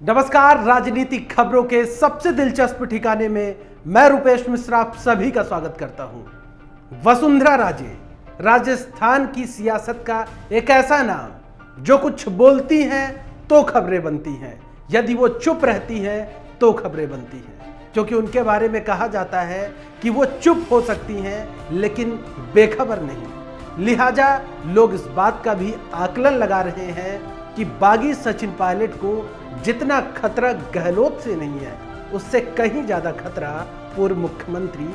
नमस्कार, राजनीतिक खबरों के सबसे दिलचस्प ठिकाने में मैं रुपेश मिश्रा आप सभी का स्वागत करता हूं। वसुंधरा राजे राजस्थान की सियासत का एक ऐसा नाम जो कुछ बोलती हैं तो खबरें बनती हैं, यदि वो चुप रहती हैं तो खबरें बनती हैं, क्योंकि उनके बारे में कहा जाता है कि वो चुप हो सकती हैं लेकिन बेखबर नहीं। लिहाजा लोग इस बात का भी आकलन लगा रहे हैं कि बागी सचिन पायलट को जितना खतरा गहलोत से नहीं है, उससे कहीं ज्यादा खतरा पूर्व मुख्यमंत्री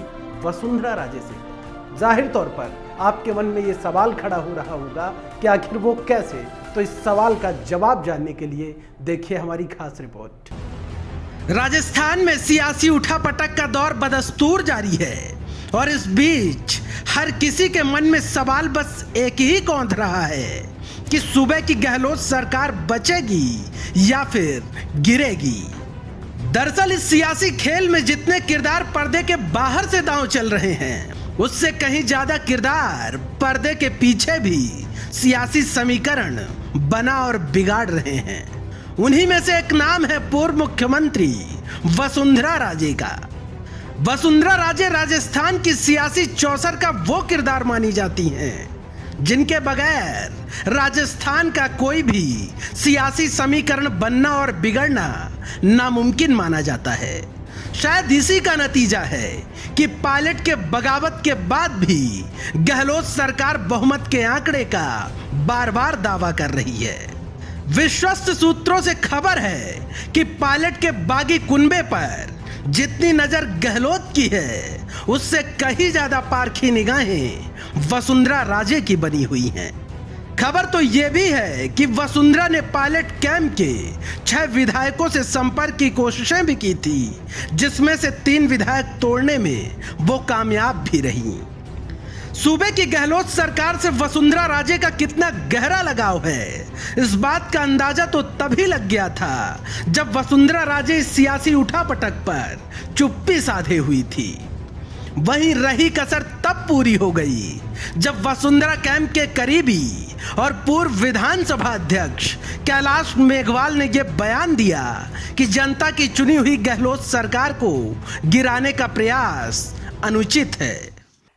वसुंधरा राजे से है। जाहिर तौर पर आपके मन में यह सवाल खड़ा हो रहा होगा कि आखिर वो कैसे, तो इस सवाल का जवाब जानने के लिए देखिए हमारी खास रिपोर्ट। राजस्थान में सियासी उठापटक का दौर बदस्तूर जारी है और इस बीच हर किसी के मन में सवाल बस एक ही कौंध रहा है कि सूबे की गहलोत सरकार बचेगी या फिर गिरेगी। दरअसल इस सियासी खेल में जितने किरदार पर्दे के बाहर से दांव चल रहे हैं, उससे कहीं ज्यादा किरदार पर्दे के पीछे भी सियासी समीकरण बना और बिगाड़ रहे हैं। उन्हीं में से एक नाम है पूर्व मुख्यमंत्री वसुंधरा राजे का। वसुंधरा राजे राजस्थान की सियासी चौसर का वो किरदार मानी जाती हैं जिनके बगैर राजस्थान का कोई भी सियासी समीकरण बनना और बिगड़ना नामुमकिन माना जाता है। शायद इसी का नतीजा है कि पायलट के बगावत के बाद भी गहलोत सरकार बहुमत के आंकड़े का बार बार दावा कर रही है। विश्वस्त सूत्रों से खबर है कि पायलट के बागी कुनबे पर जितनी नजर गहलोत की है, उससे कहीं ज्यादा पारखी निगाहें वसुंधरा राजे की बनी हुई हैं। खबर तो यह भी है कि वसुंधरा ने पायलट कैंप के 6 विधायकों से संपर्क की कोशिशें भी की थी, जिसमें से 3 विधायक तोड़ने में वो कामयाब भी रही। सूबे की गहलोत सरकार से वसुंधरा राजे का कितना गहरा लगाव है, इस बात का अंदाजा तो तभी लग गया था जब वसुंधरा राजे इस सियासी उठापटक पर चुप्पी साधे हुई थी। वहीं रही कसर तब पूरी हो गई जब वसुंधरा कैंप के करीबी और पूर्व विधानसभा अध्यक्ष कैलाश मेघवाल ने यह बयान दिया कि जनता की चुनी हुई गहलोत सरकार को गिराने का प्रयास अनुचित है।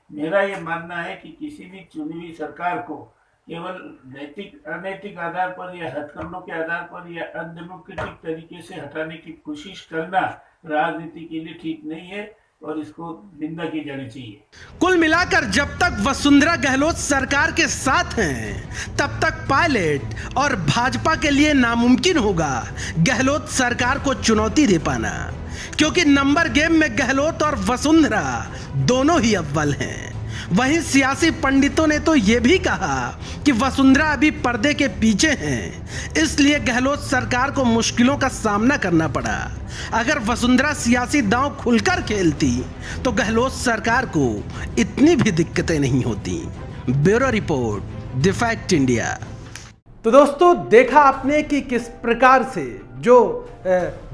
मेरा ये मानना है कि किसी भी चुनी हुई सरकार को केवल नैतिक अनैतिक आधार पर या हथकंडों के आधार पर या अनडेमोक्रेटिक तरीके से हटाने की कोशिश करना राजनीति के लिए ठीक नहीं है और इसको निंदा की जानी चाहिए। कुल मिलाकर जब तक वसुंधरा गहलोत सरकार के साथ हैं, तब तक पायलट और भाजपा के लिए नामुमकिन होगा गहलोत सरकार को चुनौती दे पाना, क्योंकि नंबर गेम में गहलोत और वसुंधरा दोनों ही अव्वल हैं। वहीं सियासी पंडितों ने तो यह भी कहा कि वसुंधरा अभी पर्दे के पीछे हैं, इसलिए गहलोत सरकार को मुश्किलों का सामना करना पड़ा। अगर वसुंधरा सियासी दांव खुलकर खेलती तो गहलोत सरकार को इतनी भी दिक्कतें नहीं होती। Bureau report, the fact India. तो दोस्तों, देखा आपने कि किस प्रकार से जो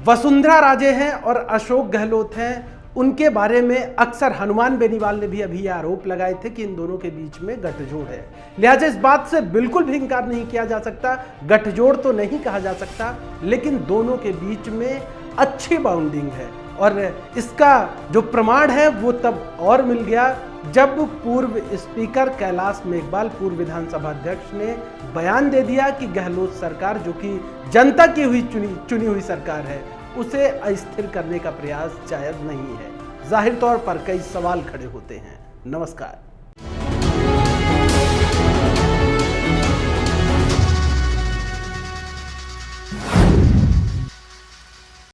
वसुंधरा राजे हैं और अशोक गहलोत हैं, उनके बारे में अक्सर हनुमान बेनीवाल ने भी अभी आरोप लगाए थे कि इन दोनों के बीच में गठजोड़ है। लिहाजा इस बात से बिल्कुल भी इंकार नहीं किया जा सकता, गठजोड़ तो नहीं कहा जा सकता, लेकिन दोनों के बीच में अच्छी बाउंडिंग है। और इसका जो प्रमाण है वो तब और मिल गया जब पूर्व स्पीकर कैलाश मेघवाल, पूर्व विधानसभा अध्यक्ष, ने बयान दे दिया कि गहलोत सरकार, जो कि जनता की चुनी हुई सरकार है, उसे अस्थिर करने का प्रयास जायज नहीं है। जाहिर तौर पर कई सवाल खड़े होते हैं। नमस्कार।